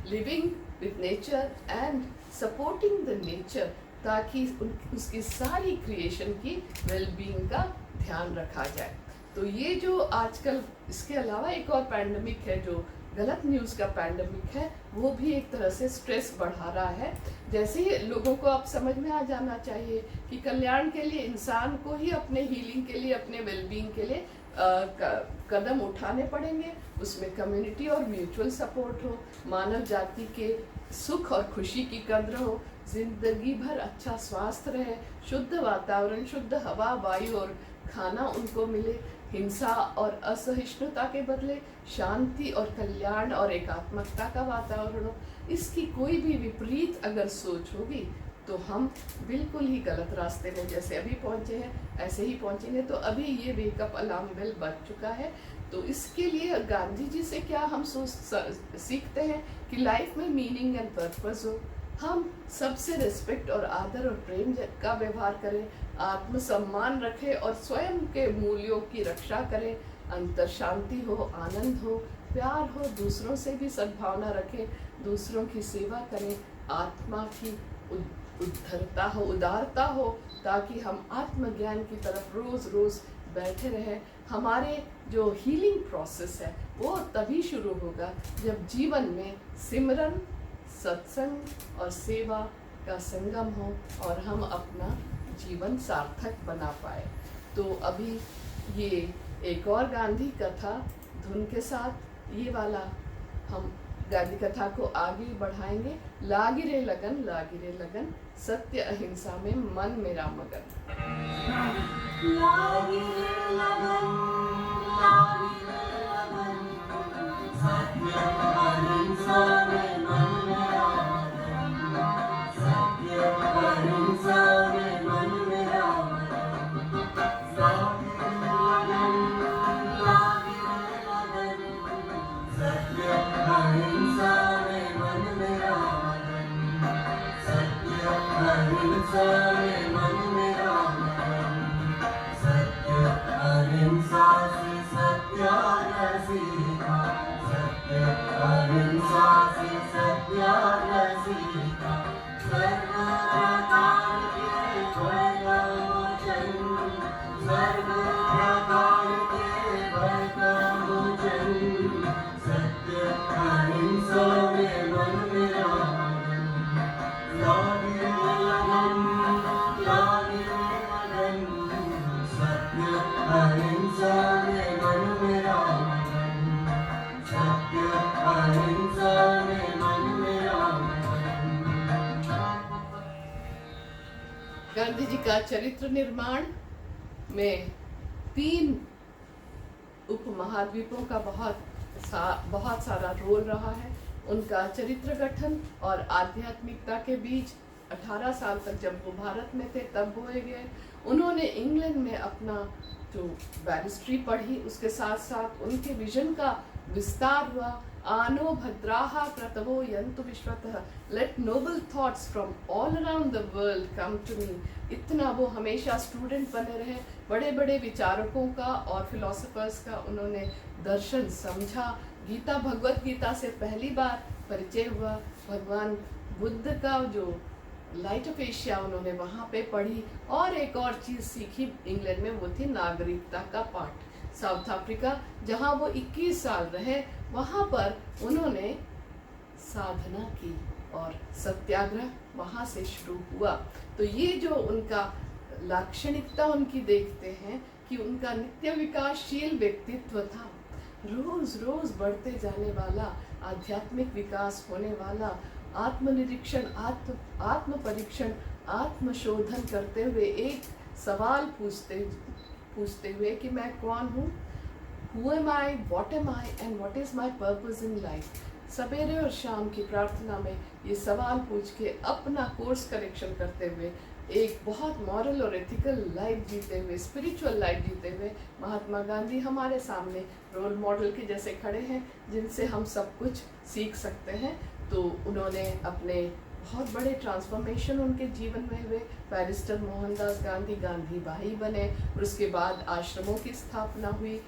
Living with nature and supporting the nature, ताकि उसकी सारी क्रिएशन की वेलबीइंग का ध्यान रखा जाए। तो ये जो आजकल, इसके अलावा एक और पैंडेमिक है जो गलत न्यूज़ का पैंडेमिक है, वो भी एक तरह से स्ट्रेस बढ़ा रहा है। जैसे ही लोगों को अब समझ में आ जाना चाहिए कि कल्याण के लिए इंसान को ही अपने हीलिंग के लिए, अपने वेलबीइंग के लिए कदम उठाने पड़ेंगे। उसमें कम्युनिटी और म्यूचुअल सपोर्ट हो, मानव जाति के सुख और खुशी की कद्र हो, जिंदगी भर अच्छा स्वास्थ्य रहे, शुद्ध वातावरण, शुद्ध हवा, वायु और खाना उनको मिले, हिंसा और असहिष्णुता के बदले शांति और कल्याण और एकात्मकता का वातावरण हो। इसकी कोई भी विपरीत अगर सोच होगी तो हम बिल्कुल ही गलत रास्ते में जैसे अभी पहुंचे हैं ऐसे ही पहुंचेंगे। तो अभी ये वेकअप अलार्म बेल बज चुका है। तो इसके लिए गांधी जी से क्या हम सीखते हैं कि लाइफ में मीनिंग एंड पर्पस हो, हम सबसे रिस्पेक्ट और आदर और प्रेम का व्यवहार करें, आत्मसम्मान रखें और स्वयं के मूल्यों की रक्षा करें, अंतर शांति हो, आनंद हो, प्यार हो, दूसरों से भी सद्भावना रखें, दूसरों की सेवा करें, आत्मा की उद्धरता हो, उदारता हो, ताकि हम आत्मज्ञान की तरफ रोज रोज बैठे रहें। हमारे जो हीलिंग प्रोसेस है वो तभी शुरू होगा जब जीवन में सिमरन, सत्संग और सेवा का संगम हो और हम अपना जीवन सार्थक बना पाए। तो अभी ये एक और गांधी कथा धुन के साथ ये वाला हम गांधी कथा को आगे बढ़ाएंगे। लागी रे लगन, सत्य अहिंसा में मन मेरा मगन। लागी रे लगन, सत्य अहिंसा में मन मेरा मगन, सत्य अहिंसा में मन मेरा मगन। लागी रे लगन, सत्य अहिंसा में मन मेरा मगन, सत्य अहिंसा में मन मेरा मगन, सत्य अहिंसा उनका चरित्र निर्माण में 3 उपमहाद्वीपों का बहुत सारा रोल रहा है। उनका चरित्र गठन और आध्यात्मिकता के बीच 18 साल तक जब वो भारत में थे तब बोए गए। उन्होंने इंग्लैंड में अपना जो बैरिस्ट्री पढ़ी, उसके साथ साथ उनके विजन का विस्तार हुआ। आनो भद्राः क्रतवो यन्तु विश्वतः, let noble thoughts from all around the world come to me. इतना वो हमेशा स्टूडेंट बने रहे। बड़े बड़े विचारकों का और फिलोसफर्स का उन्होंने दर्शन समझा। गीता, भगवत गीता से पहली बार परिचय हुआ। भगवान बुद्ध का जो लाइट ऑफ एशिया उन्होंने वहाँ पे पढ़ी। और एक और चीज़ सीखी इंग्लैंड में, वो थी नागरिकता का पाठ। साउथ अफ्रीका जहाँ वो 21 साल रहे, वहाँ पर उन्होंने साधना की और सत्याग्रह वहाँ से शुरू हुआ। तो ये जो उनका लाक्षणिकता उनकी देखते हैं कि उनका नित्य विकासशील व्यक्तित्व था, रोज रोज बढ़ते जाने वाला, आध्यात्मिक विकास होने वाला, आत्मनिरीक्षण, आत्म परीक्षण, आत्मशोधन करते हुए एक सवाल पूछते हुए कि मैं कौन हूँ, Who am I, what am I and what is my purpose in life। सवेरे और शाम की प्रार्थना में ये सवाल पूछ के अपना कोर्स करेक्शन करते हुए एक बहुत मॉरल और एथिकल लाइफ जीते हुए, स्पिरिचुअल लाइफ जीते हुए महात्मा गांधी हमारे सामने रोल मॉडल के जैसे खड़े हैं, जिनसे हम सब कुछ सीख सकते हैं। तो उन्होंने अपने बहुत बड़े ट्रांसफॉर्मेशन उनके जीवन में हुए। बैरिस्टर मोहनदास गांधी गांधी भाई बने और उसके बाद आश्रमों की स्थापना हुई।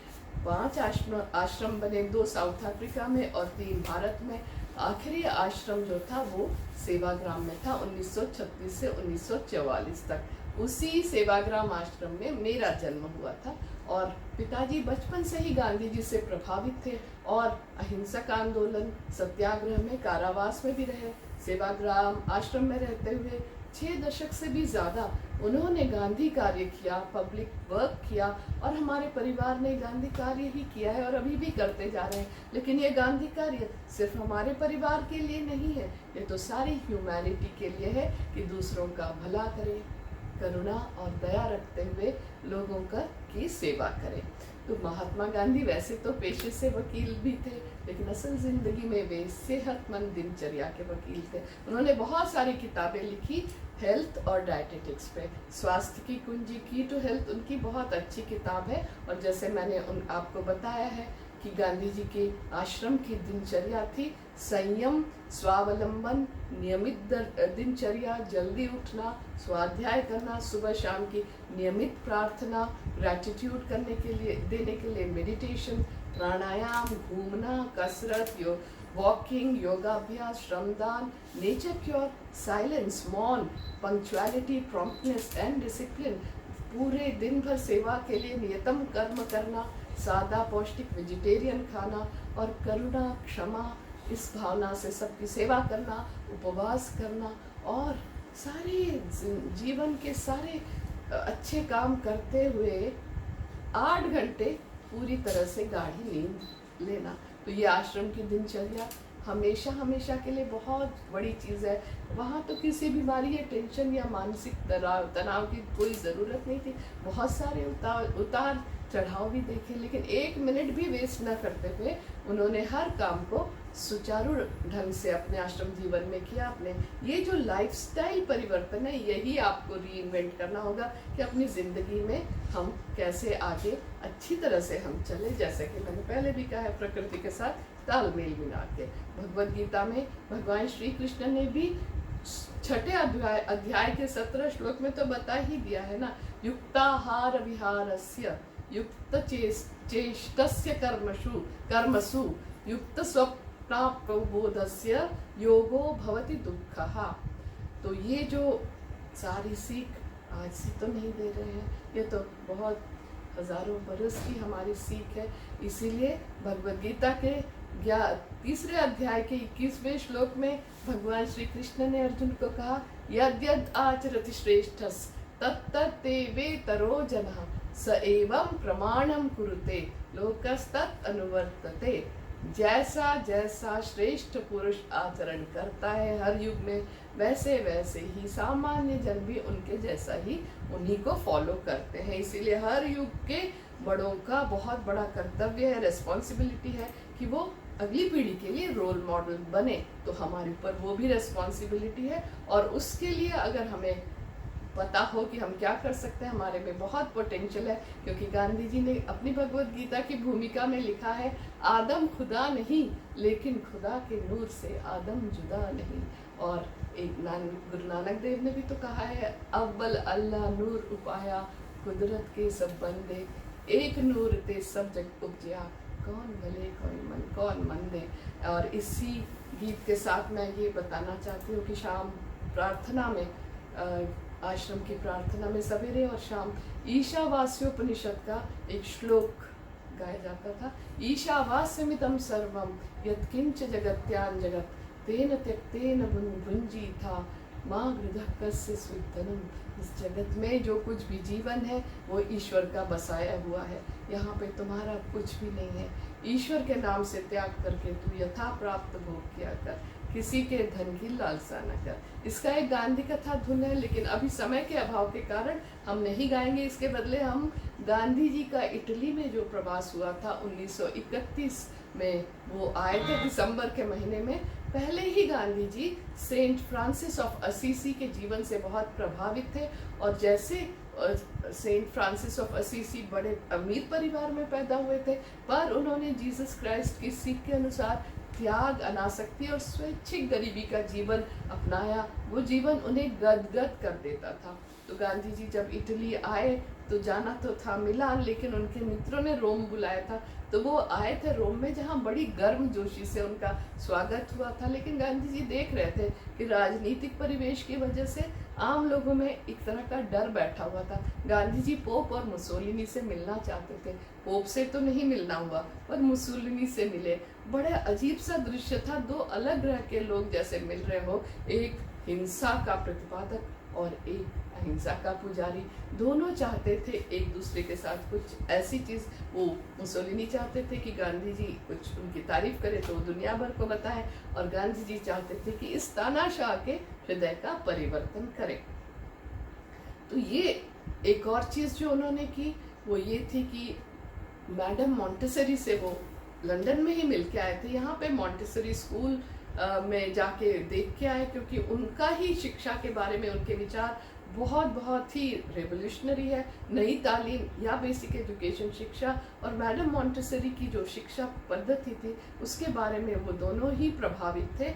5 आश्रम बने, 2 साउथ अफ्रीका में और 3 भारत में। आखिरी आश्रम जो था वो सेवाग्राम में था 1936 से 1944 तक। उसी सेवाग्राम आश्रम में मेरा जन्म हुआ था और पिताजी बचपन से ही गांधी जी से प्रभावित थे और अहिंसक आंदोलन, सत्याग्रह में, कारावास में भी रहे। सेवाग्राम आश्रम में रहते हुए 6 दशक से भी ज़्यादा उन्होंने गांधी कार्य किया, पब्लिक वर्क किया और हमारे परिवार ने गांधी कार्य ही किया है और अभी भी करते जा रहे हैं। लेकिन ये गांधी कार्य सिर्फ हमारे परिवार के लिए नहीं है, ये तो सारी ह्यूमैनिटी के लिए है कि दूसरों का भला करें, करुणा और दया रखते हुए लोगों की सेवा करें। तो महात्मा गांधी वैसे तो पेशे से वकील भी थे, लेकिन असल ज़िंदगी में वे सेहतमंद दिनचर्या के वकील थे। उन्होंने बहुत सारी किताबें लिखी हेल्थ और डायटेटिक्स पे। स्वास्थ्य की कुंजी, की टू हेल्थ, उनकी बहुत अच्छी किताब है। और जैसे मैंने आपको बताया है कि गांधी जी के आश्रम की दिनचर्या थी संयम, स्वावलंबन, नियमित दिनचर्या, जल्दी उठना, स्वाध्याय करना, सुबह शाम की नियमित प्रार्थना, ग्रैटिट्यूड करने के लिए, देने के लिए मेडिटेशन, प्राणायाम, घूमना, कसरत, वॉकिंग, योगाभ्यास, श्रमदान, नेचर क्योर, साइलेंस, मौन, पंक्चुअलिटी, प्रॉम्प्टनेस एंड डिसिप्लिन, पूरे दिन भर सेवा के लिए नियतम कर्म करना, सादा पौष्टिक वेजिटेरियन खाना और करुणा, क्षमा, इस भावना से सबकी सेवा करना, उपवास करना और सारे जीवन के सारे अच्छे काम करते हुए 8 घंटे पूरी तरह से गाढ़ी नींद लेना। तो ये आश्रम की दिनचर्या हमेशा हमेशा के लिए बहुत बड़ी चीज़ है। वहाँ तो किसी बीमारी या टेंशन या मानसिक तनाव की कोई ज़रूरत नहीं थी। बहुत सारे उतार चढ़ाव भी देखे, लेकिन 1 मिनट भी वेस्ट न करते हुए उन्होंने हर काम को सुचारू ढंग से अपने आश्रम जीवन में किया। अपने ये जो लाइफस्टाइल परिवर्तन है, यही आपको रीइन्वेंट करना होगा कि अपनी ज़िंदगी में हम कैसे आगे अच्छी तरह से हम चले। जैसे कि मैंने पहले भी कहा है, प्रकृति के साथ तालमेल बना के। भगवद गीता में भगवान श्री कृष्ण ने भी 6ठे अध्याय के 17 श्लोक में तो बता ही दिया है ना, युक्ताहार विहारस्य युक्त चेष्टस्य कर्मसु युक्त स्वप्नाप्रबोधस्य योगो भवति दुःखः। तो ये जो सारी सीख आज से तो नहीं दे रहे हैं, ये तो बहुत हजारों बरस की हमारी सीख है। इसीलिए भगवद गीता के 3 अध्याय के 21वें श्लोक में भगवान श्री कृष्ण ने अर्जुन को कहा, यद्यद् आचरति श्रेष्ठस् तत्तत्ते वेतरो जनः स एवं प्रमाणम कुरुते लोकस्तत् अनुवर्तते। जैसा जैसा श्रेष्ठ पुरुष आचरण करता है हर युग में, वैसे वैसे ही सामान्य जन भी उनके जैसा ही उन्हीं को फॉलो करते हैं। इसीलिए हर युग के बड़ों का बहुत बड़ा कर्तव्य है, रेस्पॉन्सिबिलिटी है कि वो अगली पीढ़ी के लिए रोल मॉडल बने। तो हमारे ऊपर वो भी रेस्पॉन्सिबिलिटी है, और उसके लिए अगर हमें पता हो कि हम क्या कर सकते हैं, हमारे में बहुत पोटेंशियल है। क्योंकि गांधी जी ने अपनी भगवत गीता की भूमिका में लिखा है, आदम खुदा नहीं लेकिन खुदा के नूर से आदम जुदा नहीं। और एक गुरु नानक देव ने भी तो कहा है, अव्वल अल्लाह नूर उपाया कुदरत के सब बंदे, एक नूर ते सब जग उपजिया, कौन भले कौन मंदे। और इसी गीत के साथ मैं ये बताना चाहती हूँ कि शाम प्रार्थना में, आश्रम की प्रार्थना में सवेरे और शाम ईशावास्योपनिषद का एक श्लोक गाया जाता था। ईशावास्यमिदं सर्वं यत्किंच जगत्यां जगत, तेन त्यक्तेन भुंजी था माँ गृधः कस्य स्विद्धनम। इस जगत में जो कुछ भी जीवन है वो ईश्वर का बसाया हुआ है। यहाँ पे तुम्हारा कुछ भी नहीं है। ईश्वर के नाम से त्याग करके तू यथा प्राप्त भोग किया कर, किसी के धन की लालसा न कर। इसका एक गांधी कथा धुन है, लेकिन अभी समय के अभाव के कारण हम नहीं गाएंगे। इसके बदले हम गांधी जी का इटली में जो प्रवास हुआ था 1931 में, वो आए थे दिसंबर के महीने में। पहले ही Gandhi ji Saint Francis of Assisi के जीवन से बहुत प्रभावित थे, और जैसे सेंट फ्रांसिस ऑफ असीसी बड़े अमीर परिवार में पैदा हुए थे, पर उन्होंने जीसस क्राइस्ट की सीख के अनुसार त्याग, अनासक्ति और स्वैच्छिक गरीबी का जीवन अपनाया। वो जीवन उन्हें गदगद कर देता था। तो गांधी जी जब इटली आए तो जाना तो था मिलान, लेकिन उनके मित्रों ने रोम बुलाया था। तो वो आए थे रोम में, जहाँ बड़ी गर्मजोशी से उनका स्वागत हुआ था। लेकिन गांधी जी देख रहे थे कि राजनीतिक परिवेश की वजह से आम लोगों में एक तरह का डर बैठा हुआ था। गांधी जी पोप और मुसोलिनी से मिलना चाहते थे। पोप से तो नहीं मिलना हुआ, पर मुसोलिनी से मिले। बड़ा अजीब सा दृश्य था, दो अलग ग्रह के लोग जैसे मिल रहे हो, एक हिंसा का प्रतिपादक और एक अहिंसा का पुजारी। दोनों चाहते थे एक दूसरे के साथ कुछ ऐसी चीज, वो मुसोलिनी चाहते थे कि गांधी जी कुछ उनकी तारीफ करे तो वो दुनिया भर को बताए, और गांधी जी चाहते थे कि इस तानाशाह के हृदय का परिवर्तन करें। तो ये एक और चीज जो उन्होंने की वो ये थी कि मैडम मॉन्टेसरी से वो लंदन में ही मिल के आए थे। यहाँ पे मॉन्टेसरी स्कूल में जाके देख के आए, क्योंकि उनका ही शिक्षा के बारे में उनके विचार बहुत ही रेवोल्यूशनरी है। नई तालीम या बेसिक एजुकेशन शिक्षा और मैडम मॉन्टेसरी की जो शिक्षा पद्धति थी उसके बारे में वो दोनों ही प्रभावित थे,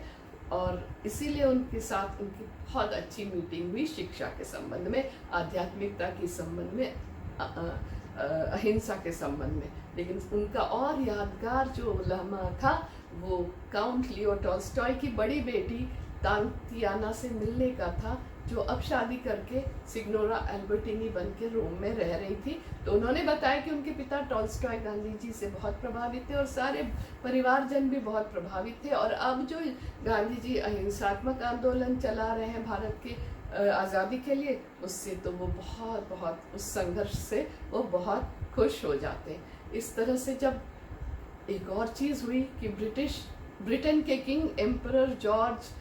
और इसीलिए उनके साथ उनकी बहुत अच्छी मीटिंग हुई शिक्षा के संबंध में, आध्यात्मिकता के संबंध में, अहिंसा के संबंध में। लेकिन उनका और यादगार जो लम्हा था वो काउंट लियो टॉल्स्टॉय की बड़ी बेटी तांतियाना से मिलने का था, जो अब शादी करके सिग्नोरा एल्बर्टिनी बन के रोम में रह रही थी। तो उन्होंने बताया कि उनके पिता टॉल्स्टॉय गांधी जी से बहुत प्रभावित थे और सारे परिवारजन भी बहुत प्रभावित थे। और अब जो गांधी जी अहिंसात्मक आंदोलन चला रहे हैं भारत के आज़ादी के लिए, उससे तो वो बहुत उस संघर्ष से वो बहुत खुश हो जाते हैं। इस तरह से जब एक और चीज़ हुई कि ब्रिटेन के किंग एम्परर जॉर्ज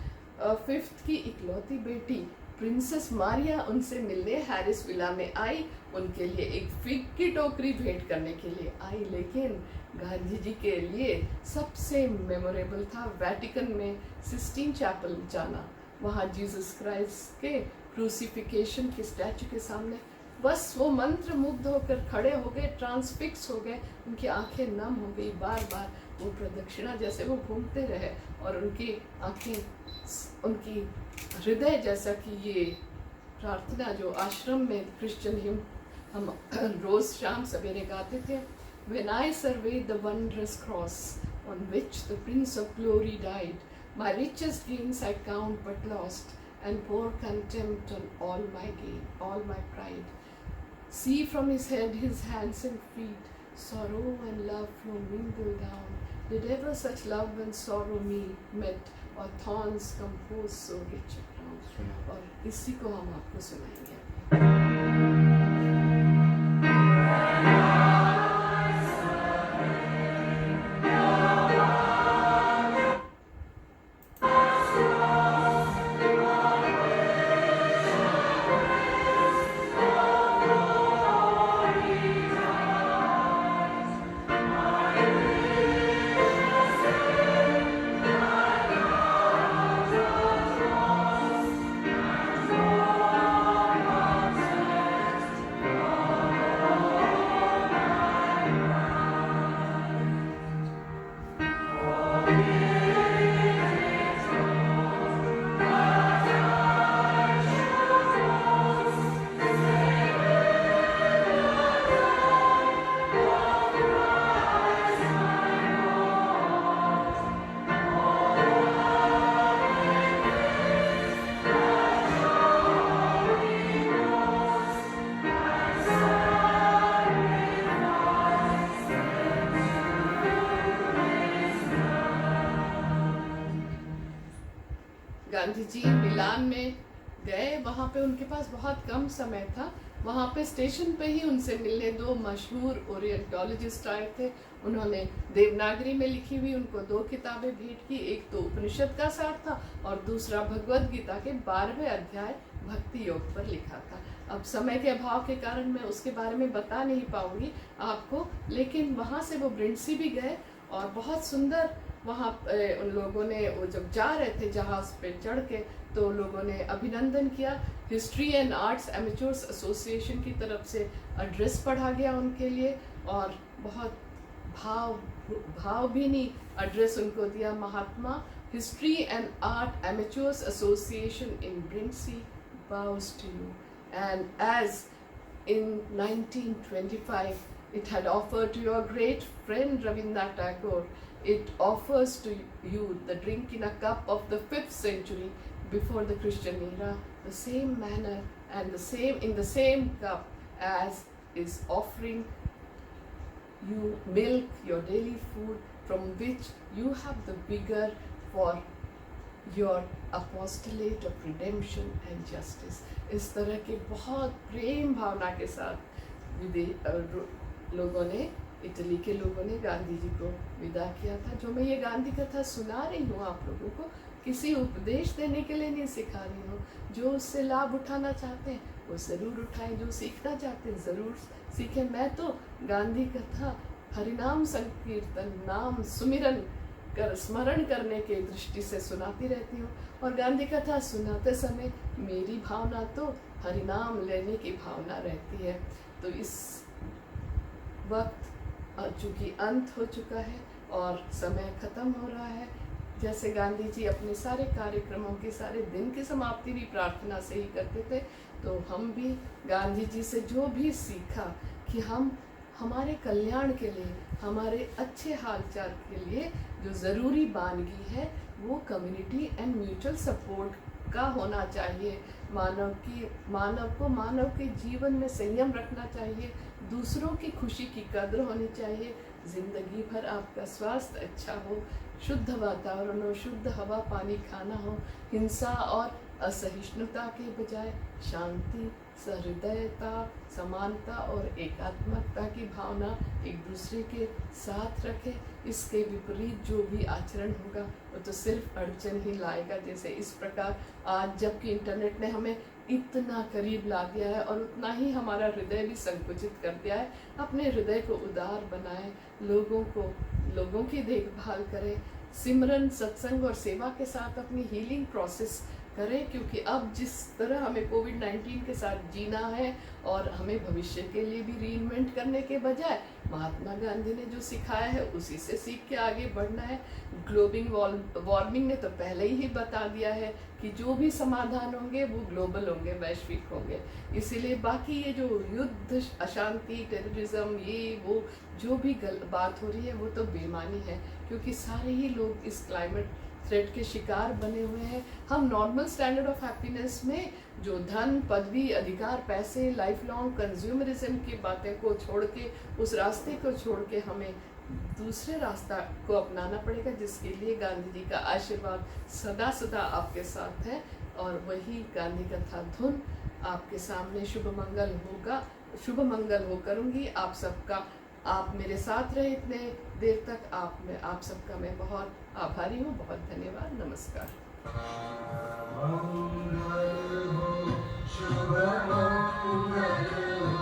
फिफ्थ की इकलौती बेटी प्रिंसेस मारिया उनसे मिलने हैरिस विला में आई। उनके लिए एक फिग की टोकरी भेंट करने के लिए आई। लेकिन गांधी जी के लिए सबसे मेमोरेबल था वेटिकन में सिस्टीन चैपल जाना। वहाँ जीसस क्राइस्ट के क्रूसिफिकेशन के स्टैचू के सामने बस वो मंत्र मुग्ध होकर खड़े हो गए, ट्रांसफिक्स हो गए, उनकी आंखें नम हो गई। बार बार वो प्रदक्षिणा जैसे वो घूमते रहे, और उनकी आंखें, उनकी हृदय जैसा कि ये प्रार्थना जो आश्रम में क्रिश्चियन हिम हम रोज शाम सवेरे गाते थे, When I survey the wondrous cross on which the Prince of Glory died, my richest gains I count but lost, and pour contempt on all my gain, all my pride. See from his head, his hands and feet, sorrow and love flow mingle down. Did ever such love and sorrow me met, or thorns compose so rich a crown? और इसी को हम आपको सुनाएंगे। I गांधी जी मिलान में गए, वहाँ पे उनके पास बहुत कम समय था। वहाँ पे स्टेशन पे ही उनसे मिलने दो मशहूर ओरिएंटोलॉजिस्ट आए थे। उन्होंने देवनागरी में लिखी हुई उनको 2 किताबें भेंट की। एक तो उपनिषद का सार था और दूसरा भगवद गीता के 12वें अध्याय भक्ति योग पर लिखा था। अब समय के अभाव के कारण मैं उसके बारे में बता नहीं पाऊंगी आपको, लेकिन वहाँ से वो ब्रिंडसी भी गए और बहुत सुंदर वहाँ उन लोगों ने, वो जब जा रहे थे जहाज पे चढ़ के, तो लोगों ने अभिनंदन किया। History and arts amateurs association की तरफ से एड्रेस पढ़ा गया उनके लिए और बहुत भावभीनी एड्रेस उनको दिया। Mahatma, history and art amateurs association in Brindisi bows to you, and as in 1925 it had offered to your great friend Rabindranath Tagore, it offers to you the drink in a cup of the 5th century before the Christian era, the same manner and in the same cup as is offering you milk, your daily food, from which you have the vigor for your apostolate of redemption and justice। इस तरह के बहुत प्रेम भावना के साथ लोगों ने, इटली के लोगों ने गांधी जी को विदा किया था। जो मैं ये गांधी कथा सुना रही हूँ आप लोगों को, किसी उपदेश देने के लिए नहीं सिखा रही हूँ। जो उससे लाभ उठाना चाहते हैं वो ज़रूर उठाएं, जो सीखना चाहते हैं ज़रूर सीखें। मैं तो गांधी कथा हरिनाम संकीर्तन, नाम सुमिरन स्मरण करने के दृष्टि से सुनाती रहती हूँ, और गांधी कथा सुनाते समय मेरी भावना तो हरिनाम लेने की भावना रहती है। तो इस वक्त चूँकि अंत हो चुका है और समय ख़त्म हो रहा है, जैसे गांधी जी अपने सारे कार्यक्रमों के सारे दिन की समाप्ति भी प्रार्थना से ही करते थे, तो हम भी गांधी जी से जो भी सीखा कि हम हमारे कल्याण के लिए, हमारे अच्छे हालचाल के लिए जो ज़रूरी बानगी है वो कम्युनिटी एंड म्यूचुअल सपोर्ट का होना चाहिए। मानव के जीवन में संयम रखना चाहिए, दूसरों की खुशी की कद्र होनी चाहिए, ज़िंदगी भर आपका स्वास्थ्य अच्छा हो, शुद्ध वातावरण हो, शुद्ध हवा पानी खाना हो, हिंसा और असहिष्णुता के बजाय शांति, सहृदयता, समानता और एकात्मकता की भावना एक दूसरे के साथ रखें। इसके विपरीत जो भी आचरण होगा वो तो सिर्फ अड़चन ही लाएगा। जैसे इस प्रकार आज जबकि इंटरनेट ने हमें इतना करीब ला दिया है और उतना ही हमारा हृदय भी संकुचित कर दिया है, अपने हृदय को उदार बनाएं, लोगों की देखभाल करें, सिमरन, सत्संग और सेवा के साथ अपनी हीलिंग प्रोसेस करें, क्योंकि अब जिस तरह हमें कोविड-19 के साथ जीना है और हमें भविष्य के लिए भी रीइन्वेंट करने के बजाय महात्मा गांधी ने जो सिखाया है उसी से सीख के आगे बढ़ना है। ग्लोबल वार्मिंग ने तो पहले ही बता दिया है कि जो भी समाधान होंगे वो ग्लोबल होंगे, वैश्विक होंगे। इसीलिए बाकी ये जो युद्ध, अशांति, टेररिज्म, ये वो जो भी बात हो रही है वो तो बेमानी है, क्योंकि सारे ही लोग इस क्लाइमेट थ्रेट के शिकार बने हुए हैं। हम नॉर्मल स्टैंडर्ड ऑफ हैप्पीनेस में जो धन, पदवी, अधिकार, पैसे, लाइफ लॉन्ग कंज्यूमरिज्म की बातें को छोड़ के, उस रास्ते को छोड़ के हमें दूसरे रास्ता को अपनाना पड़ेगा, जिसके लिए गांधी जी का आशीर्वाद सदा सदा आपके साथ है। और वही गांधी कथा धुन आपके सामने शुभ मंगल हो करूँगी। आप सबका, आप मेरे साथ रहे इतने देर तक, आप सबका मैं बहुत आभारी हूँ। बहुत धन्यवाद। नमस्कार। मंगल हो, शुभ मंगल